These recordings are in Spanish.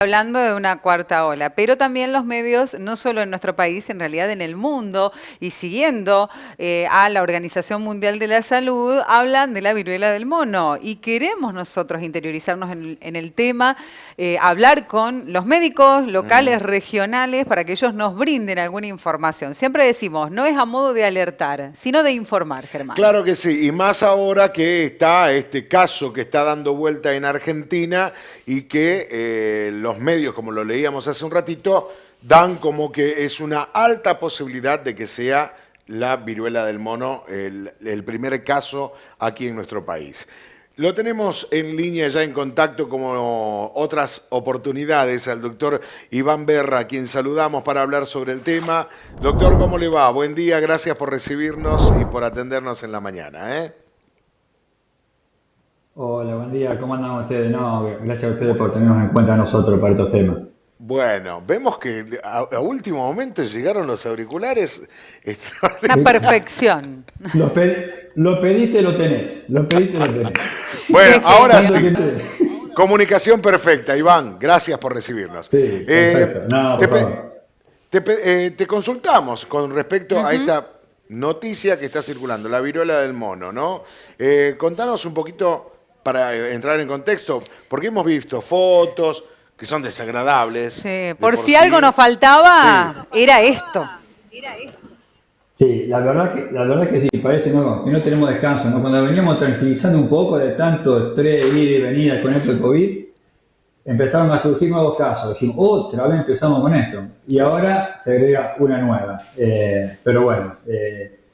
Hablando de una cuarta ola, pero también los medios, no solo en nuestro país, en realidad en el mundo, y siguiendo a la Organización Mundial de la Salud, hablan de la viruela del mono. Y queremos nosotros interiorizarnos en el tema, hablar con los médicos locales, regionales, para que ellos nos brinden alguna información. Siempre decimos, no es a modo de alertar, sino de informar, Germán. Claro que sí, y más ahora que está este caso que está dando vuelta en Argentina y que los medios, como lo leíamos hace un ratito, dan como que es una alta posibilidad de que sea la viruela del mono el primer caso aquí en nuestro país. Lo tenemos en línea ya en contacto como otras oportunidades al doctor Iván Berra, a quien saludamos para hablar sobre el tema. Doctor, ¿cómo le va? Buen día, gracias por recibirnos y por atendernos en la mañana, ¿eh? Hola, buen día, ¿cómo andan ustedes? No, gracias a ustedes por tenernos en cuenta a nosotros para estos temas. Bueno, vemos que a último momento llegaron los auriculares. Una ¿Viste? perfección. Lo pediste, lo tenés. Lo pediste, lo tenés. Bueno, Es que ahora ¿Cuánto sí. tiempo? Comunicación perfecta, Iván. Gracias por recibirnos. Sí, perfecto. No, Te, por pe- favor. te consultamos con respecto a ujú. esta noticia que está circulando, la viruela del mono, ¿no? Contanos un poquito para entrar en contexto, porque hemos visto fotos que son desagradables Sí, de por por si algo sí. nos Sí. faltaba, era esto. Sí, la verdad que sí, parece que no tenemos descanso, ¿no? Cuando veníamos tranquilizando un poco de tanto estrés, ida y venida con esto del COVID, empezaron a surgir nuevos casos. Decimos, otra vez empezamos con esto. Y Sí. ahora se agrega una nueva. Pero bueno,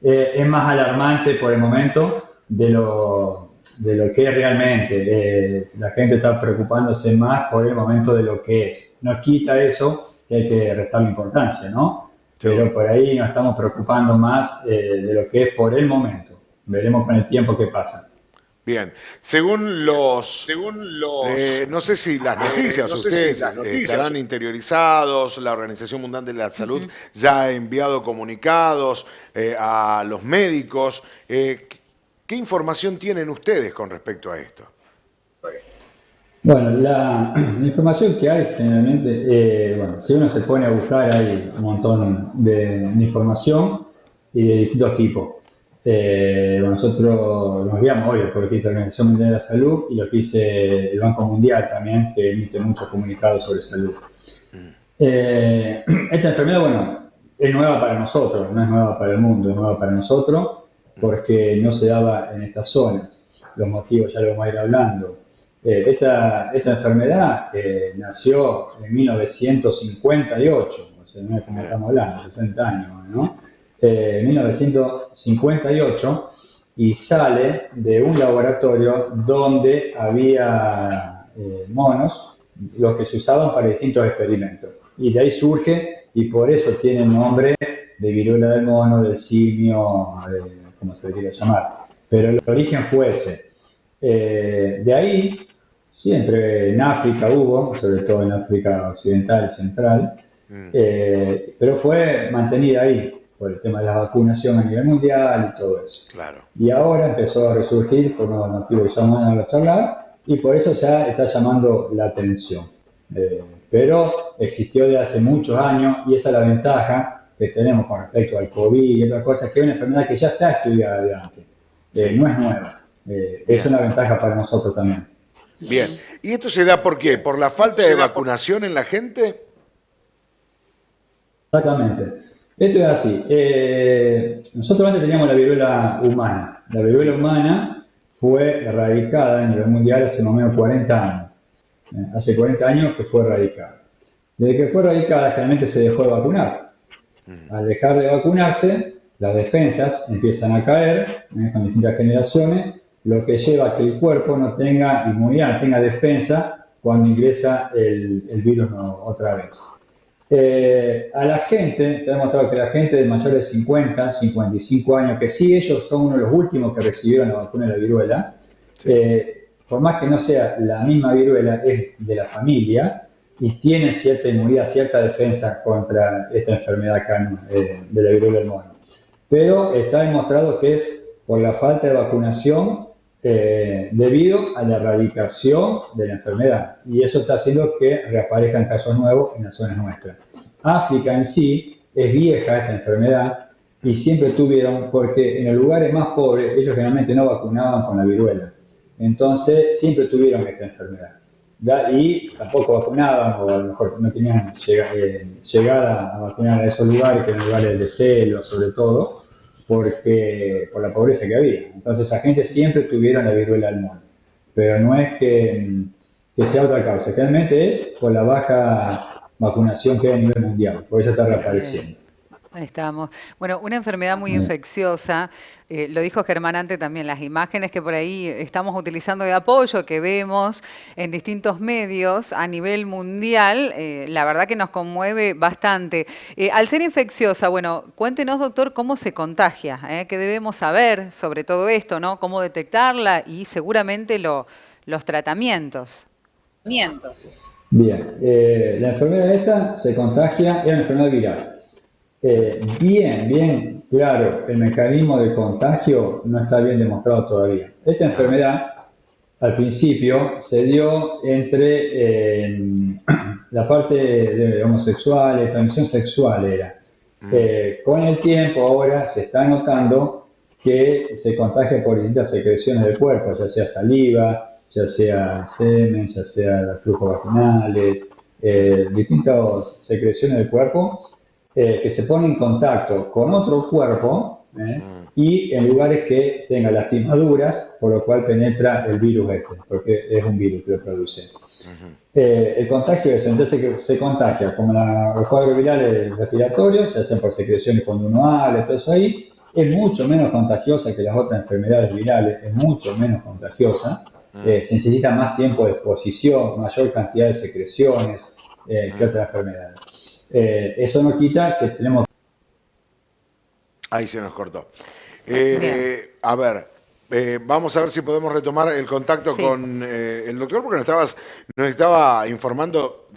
es más alarmante por el momento de lo que es realmente. La gente está preocupándose más por el momento de lo que es. No quita eso que hay que restarle importancia, ¿no? Pero Seguro. por ahí nos estamos preocupando más de lo que es por el momento. Veremos con el tiempo qué pasa. Bien. No sé si las noticias, ustedes estarán interiorizados, la Organización Mundial de la Salud ya ha enviado comunicados a los médicos. ¿Qué información tienen ustedes con respecto a esto? Bueno, la información que hay generalmente, bueno, si uno se pone a buscar hay un montón de información y de distintos tipos. Bueno, nosotros nos guiamos hoy por lo que dice la Organización Mundial de la Salud y lo que dice el Banco Mundial también, que emite muchos comunicados sobre salud. Esta enfermedad, bueno, es nueva para nosotros, no es nueva para el mundo, es nueva para nosotros porque no se daba en estas zonas. Los motivos ya lo vamos a ir hablando. Esta enfermedad nació en 1958, o sea, no es como Mira, estamos hablando, 60 años, ¿no? 1958 y sale de un laboratorio donde había monos, los que se usaban para distintos experimentos. Y de ahí surge, y por eso tiene el nombre de viruela del mono, del simio, como se debería llamar. Pero el origen fue ese. De ahí, siempre en África hubo, sobre todo en África Occidental y Central, pero fue mantenida ahí por el tema de la vacunación a nivel mundial y todo eso. claro. Y ahora empezó a resurgir por unos motivos que ya vamos a charlar y por eso ya está llamando la atención. Pero existió de hace muchos años y esa es la ventaja que tenemos con respecto al COVID y otras cosas, que es una enfermedad que ya está estudiada de antes, Sí. no es nueva. Es Bien, una ventaja para nosotros también. bien. ¿Y esto se da por qué? ¿Por la falta de vacunación en la gente? Exactamente. Esto es así. Nosotros antes teníamos la viruela humana. La viruela Sí. humana fue erradicada a nivel mundial hace más o menos 40 años. Hace 40 años que fue erradicada. Desde que fue erradicada, generalmente se dejó de vacunar. Al dejar de vacunarse, las defensas empiezan a caer con distintas generaciones, lo que lleva a que el cuerpo no tenga inmunidad, no tenga defensa cuando ingresa el virus otra vez. A la gente, te ha demostrado que la gente de mayores de 50, 55 años, que sí, ellos son uno de los últimos que recibieron la vacuna de la viruela, Sí. por más que no sea la misma viruela, es de la familia y tiene cierta inmunidad, cierta defensa contra esta enfermedad acá, de la viruela del mono. Pero está demostrado que es por la falta de vacunación debido a la erradicación de la enfermedad. Y eso está haciendo que reaparezcan casos nuevos en las zonas nuestras. África en sí es vieja esta enfermedad y siempre tuvieron, porque en los lugares más pobres ellos generalmente no vacunaban con la viruela. Entonces siempre tuvieron esta enfermedad. Y tampoco vacunaban, o a lo mejor no tenían llegada a vacunar a esos lugares, que eran lugares de celo sobre todo, porque por la pobreza que había. Entonces esa gente siempre tuvieron la viruela del mono. Pero no es que sea otra causa, realmente es por la baja vacunación que hay a nivel mundial, por eso está Bien. reapareciendo. Ahí estamos. Bueno, una enfermedad muy infecciosa, lo dijo Germán antes también, las imágenes que por ahí estamos utilizando de apoyo, que vemos en distintos medios a nivel mundial, la verdad que nos conmueve bastante. Al ser infecciosa, bueno, cuéntenos, doctor, cómo se contagia, qué debemos saber sobre todo esto, ¿no? Cómo detectarla y seguramente los tratamientos. Bien, la enfermedad esta se contagia, es una enfermedad viral. Bien claro, el mecanismo de contagio no está bien demostrado todavía. Esta enfermedad, al principio, se dio entre la parte de homosexuales, transmisión sexual era. Con el tiempo ahora se está notando que se contagia por distintas secreciones del cuerpo, ya sea saliva, ya sea semen, ya sea flujos vaginales, distintas secreciones del cuerpo que se pone en contacto con otro cuerpo y en lugares que tengan lastimaduras, por lo cual penetra el virus este, porque es un virus que lo produce. El contagio es, entonces que se contagia como los cuadros virales respiratorios, ya sean por secreciones conductuales, todo eso ahí, es mucho menos contagiosa que las otras enfermedades virales, es mucho menos contagiosa, se necesita más tiempo de exposición, mayor cantidad de secreciones que otras enfermedades. Eso no quita que tenemos... Ahí se nos cortó. Bien. A ver, vamos a ver si podemos retomar el contacto Sí. con el doctor, porque nos estaba informando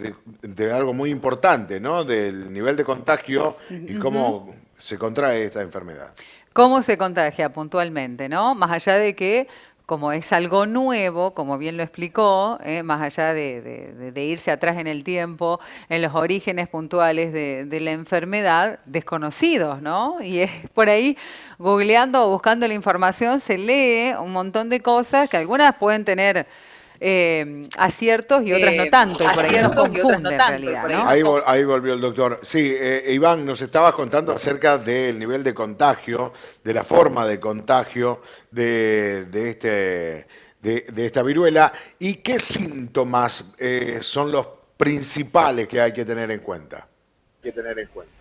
de algo muy importante, ¿no? Del nivel de contagio y cómo se contrae esta enfermedad. ¿Cómo se contagia puntualmente, no? Más allá de que, como es algo nuevo, como bien lo explicó, más allá de irse atrás en el tiempo, en los orígenes puntuales de la enfermedad, desconocidos, ¿no? Y es por ahí, googleando o buscando la información, se lee un montón de cosas que algunas pueden tener aciertos y otras no tanto, y por ahí nos confunde en realidad, ¿no? Ahí volvió el doctor. Sí, Iván, nos estabas contando acerca del nivel de contagio, de la forma de contagio de esta viruela y qué síntomas son los principales que hay que tener en cuenta.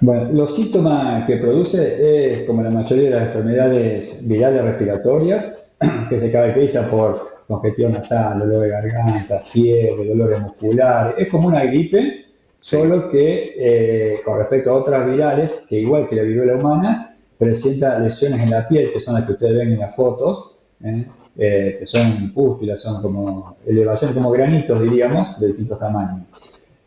Bueno, los síntomas que produce es como la mayoría de las enfermedades virales respiratorias, que se caracteriza por congestión nasal, dolor de garganta, fiebre, dolores musculares. Es como una gripe, solo que con respecto a otras virales, que igual que la viruela humana, presenta lesiones en la piel, que son las que ustedes ven en las fotos, que son pústulas, son como elevaciones, como granitos, diríamos, de distintos tamaños.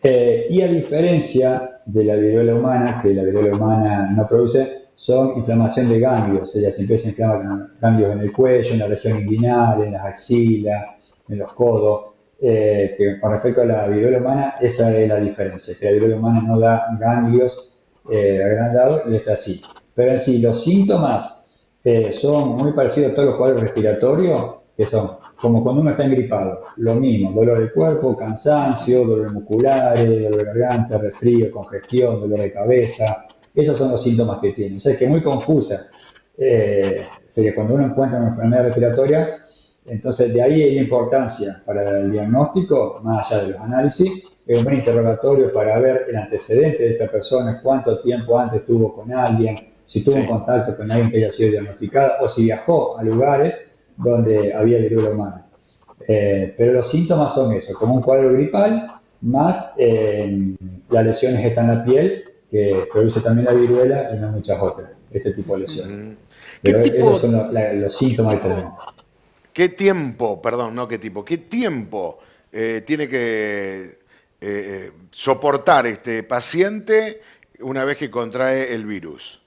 Y a diferencia de la viruela humana, que la viruela humana no produce, son inflamación de ganglios. Ella se empieza a inflamar con ganglios en el cuello, en la región inguinal, en las axilas, en los codos. Que con respecto a la viruela humana, esa es la diferencia, que la viruela humana no da ganglios agrandados y está así. Pero en sí, los síntomas son muy parecidos a todos los cuadros respiratorios, que son como cuando uno está engripado, lo mismo, dolor de cuerpo, cansancio, dolores musculares, dolor de garganta, resfrío, congestión, dolor de cabeza. Esos son los síntomas que tiene. O sea, es que es muy confusa. Sería cuando uno encuentra una enfermedad respiratoria, entonces de ahí la importancia para el diagnóstico, más allá de los análisis, es un buen interrogatorio para ver el antecedente de esta persona, cuánto tiempo antes estuvo con alguien, si tuvo un contacto con alguien que haya sido diagnosticada o si viajó a lugares donde había viruela humana. Pero los síntomas son eso, como un cuadro gripal, más las lesiones que están en la piel, que produce también la viruela y no muchas otras, este tipo de lesiones. Pero esos son los síntomas que tenemos. ¿Qué tiempo, perdón, no qué tipo, qué tiempo tiene que soportar este paciente una vez que contrae el virus?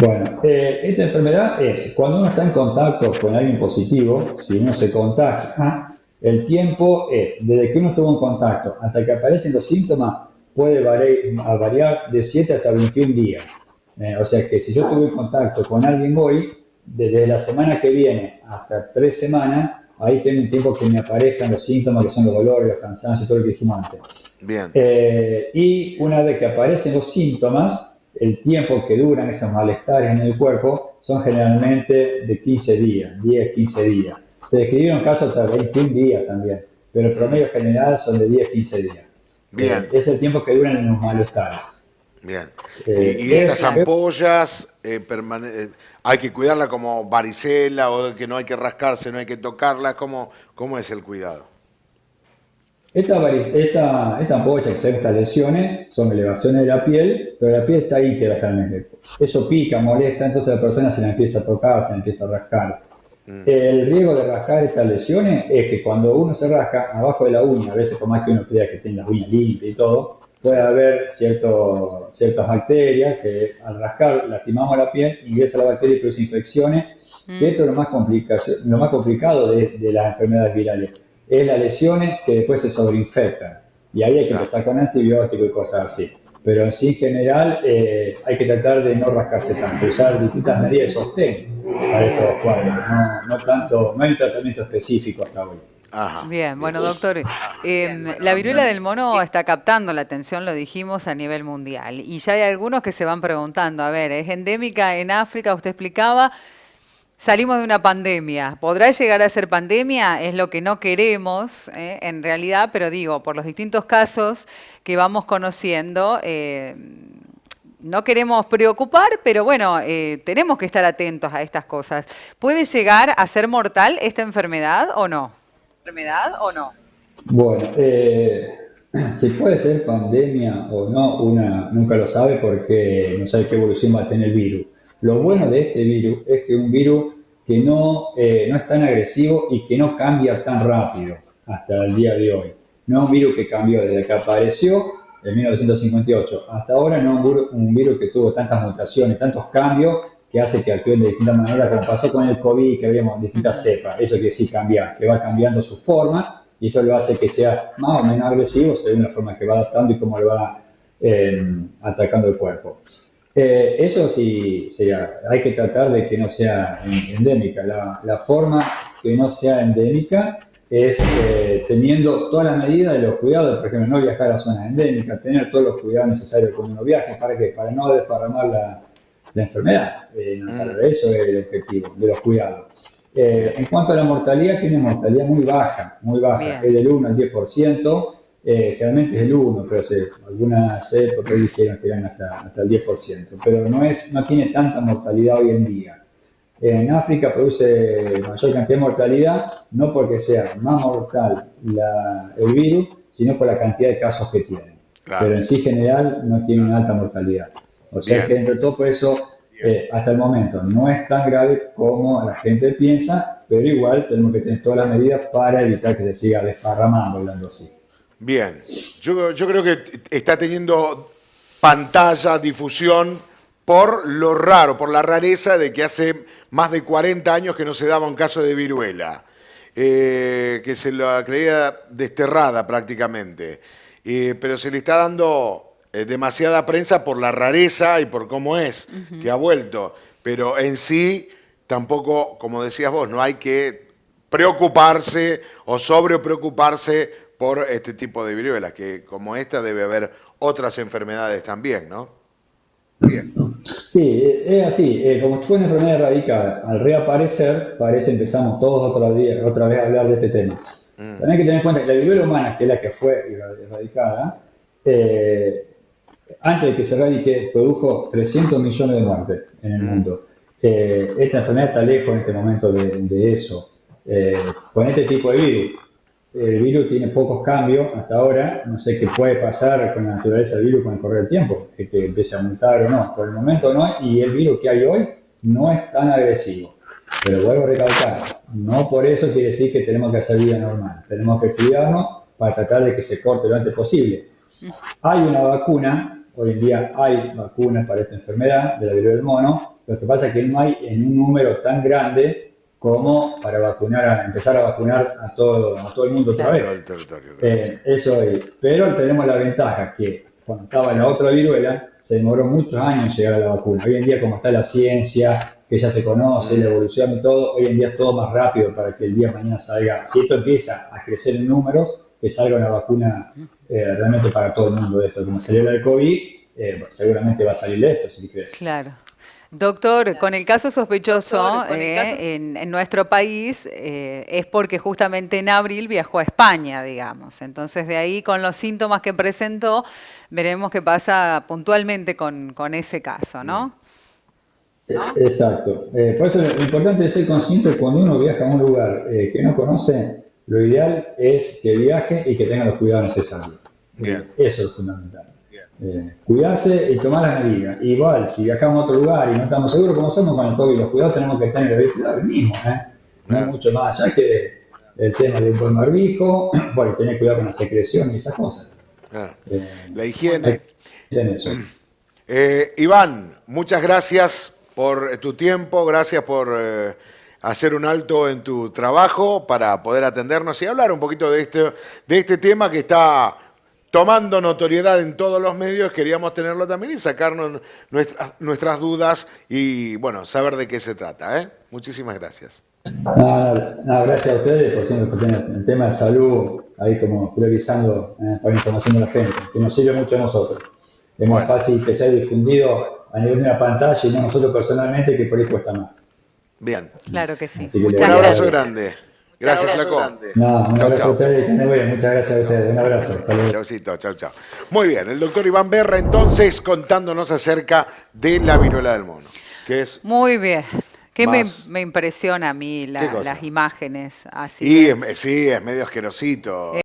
Bueno, esta enfermedad es cuando uno está en contacto con alguien positivo, si uno se contagia, el tiempo es desde que uno estuvo en contacto hasta que aparecen los síntomas, puede variar de 7 hasta 21 días. O sea que si yo estuve en contacto con alguien hoy, desde la semana que viene hasta 3 semanas, ahí tengo un tiempo que me aparezcan los síntomas, que son los dolores, los cansancios, todo lo que dijimos antes. Bien, Y una vez que aparecen los síntomas, el tiempo que duran esos malestares en el cuerpo son generalmente de 15 días, 10, 15 días. Se describieron casos hasta 21 días también, pero el promedio general son de 10, 15 días. bien, Es el tiempo que duran los malestares. bien. Y estas Es, ampollas, hay que cuidarla como varicela o que no hay que rascarse, no hay que tocarla. ¿Cómo es el cuidado? esta ampolla, que se estas lesiones, son elevaciones de la piel, pero la piel está íntegra realmente. Eso pica, molesta, entonces la persona se la empieza a tocar, se la empieza a rascar. El riesgo de rascar estas lesiones es que cuando uno se rasca, abajo de la uña, a veces por más que uno crea que tiene las uñas limpias y todo, Sí. puede haber ciertas bacterias que al rascar lastimamos la piel, ingresa la bacteria y produce infecciones. Que esto es lo más complicado de las enfermedades virales, es las lesiones que después se sobreinfectan. Y ahí hay que Claro. empezar con antibióticos y cosas así. Pero en sí, en general, hay que tratar de no rascarse tanto, usar distintas medidas de sostén para estos Bien. cuadros. No hay un tratamiento específico hasta hoy. Ajá, Bien, bien. bueno, doctor, la viruela del mono está captando la atención, lo dijimos, a nivel mundial. Y ya hay algunos que se van preguntando, a ver, ¿es endémica en África? Usted explicaba, salimos de una pandemia. ¿Podrá llegar a ser pandemia? Es lo que no queremos, en realidad, pero digo, por los distintos casos que vamos conociendo, no queremos preocupar, pero bueno, tenemos que estar atentos a estas cosas. ¿Puede llegar a ser mortal esta enfermedad o no? Bueno, si puede ser pandemia o no, una nunca lo sabe porque no sabe qué evolución va a tener el virus. Lo bueno Bien. de este virus es que es un virus que no es tan agresivo y que no cambia tan rápido hasta el día de hoy. No es un virus que cambió desde que apareció en 1958 hasta ahora, no es un virus que tuvo tantas mutaciones, tantos cambios que hace que actúen de distintas maneras, como pasó con el COVID, que habíamos distintas Ujú. cepas. Eso quiere decir cambiar, que va cambiando su forma y eso lo hace que sea más o menos agresivo según la forma que va adaptando y cómo le va atacando el cuerpo. Eso sí, hay que tratar de que no sea endémica. La forma que no sea endémica es teniendo todas las medidas de los cuidados, por ejemplo, no viajar a zonas endémicas, tener todos los cuidados necesarios cuando uno viaje, ¿para qué? Para no desparramar la enfermedad. Para eso es el objetivo de los cuidados. Bien, En cuanto a la mortalidad, tiene mortalidad muy baja, es Bien. del 1 al 10%, generalmente es el 1, pero algunas épocas dijeron que eran hasta el 10%, pero no tiene tanta mortalidad hoy en día. En África produce mayor cantidad de mortalidad, no porque sea más mortal el virus, sino por la cantidad de casos que tiene. Pero claro. en sí general no tiene una alta mortalidad. O sea que Bien, entre todo por eso, hasta el momento no es tan grave como la gente piensa, pero igual tenemos que tener todas las medidas para evitar que se siga desparramando, hablando así. bien. Yo creo que está teniendo pantalla, difusión, por lo raro, por la rareza de que hace más de 40 años que no se daba un caso de viruela, que se la creía desterrada prácticamente. Pero se le está dando demasiada prensa por la rareza y por cómo es, que ha vuelto. Pero en sí, tampoco, como decías vos, no hay que preocuparse o sobre preocuparse por este tipo de viruelas, que como esta debe haber otras enfermedades también, ¿no? Sí, es así. Como fue una enfermedad erradicada, al reaparecer, parece empezamos todos otra vez a hablar de este tema. También hay que tener en cuenta que la viruela humana, que es la que fue erradicada, eh, antes de que se erradique, produjo 300 millones de muertes en el mundo. Esta enfermedad está lejos en este momento de eso. Con este tipo de virus, el virus tiene pocos cambios hasta ahora. No sé qué puede pasar con la naturaleza del virus con el correr del tiempo, que empiece a mutar o no. Por el momento no, y el virus que hay hoy no es tan agresivo. Pero vuelvo a recalcar, no por eso quiere decir que tenemos que hacer vida normal. Tenemos que cuidarnos para tratar de que se corte lo antes posible. Hay una vacuna, hoy en día hay vacunas para esta enfermedad de la viruela del mono, Lo que pasa es que no hay en un número tan grande como para vacunar, empezar a vacunar a todo el mundo otra Claro. Todo el vez. territorio, claro, sí. Eso es. Pero tenemos la ventaja que cuando estaba la otra viruela, se demoró muchos años en llegar a la vacuna. Hoy en día, como está la ciencia, que ya se conoce, la evolución y todo, hoy en día es todo más rápido para que el día de mañana salga. Si esto empieza a crecer en números, que salga una vacuna realmente para todo el mundo de esto. Como salió la del COVID, seguramente va a salir de esto, si crees. Claro. Doctor, con el caso sospechoso en nuestro país es porque justamente en abril viajó a España, digamos. Entonces de ahí con los síntomas que presentó veremos qué pasa puntualmente con ese caso, ¿no? Exacto. Por eso lo importante es ser consciente cuando uno viaja a un lugar que no conoce, lo ideal es que viaje y que tenga los cuidados necesarios. Bien. Eso es fundamental. Cuidarse y tomar las medidas. Igual, si viajamos a otro lugar y no estamos seguros, como hacemos con el COVID, los cuidados tenemos que tener el mismo. No hay Claro. mucho más allá que el tema del buen barbijo, bueno, tener cuidado con la secreción y esas cosas. Claro. La higiene. En eso. Iván, muchas gracias por tu tiempo, gracias por hacer un alto en tu trabajo para poder atendernos y hablar un poquito de este tema que está tomando notoriedad en todos los medios. Queríamos tenerlo también y sacarnos nuestras dudas y, bueno, saber de qué se trata, ¿eh? Muchísimas gracias. No, gracias a ustedes por siempre tener el tema de salud ahí como priorizando para información de la gente, que nos sirve mucho a nosotros. Es más fácil que sea difundido a nivel de una pantalla y no nosotros personalmente, que por ahí cuesta más. Bien. Claro que sí. Así que Un abrazo grande. Gracias, Flaco. No, un Chau, abrazo chau. a ustedes, que estén bien. Muchas gracias a ustedes. Un abrazo. Hasta luego. Chaucito, chau, chau. Muy bien, el doctor Iván Berra entonces contándonos acerca de la viruela del mono, que es... Muy bien. ¿Qué Más- me impresiona a mí ¿Qué cosa? las imágenes así? Y sí, es medio asquerosito.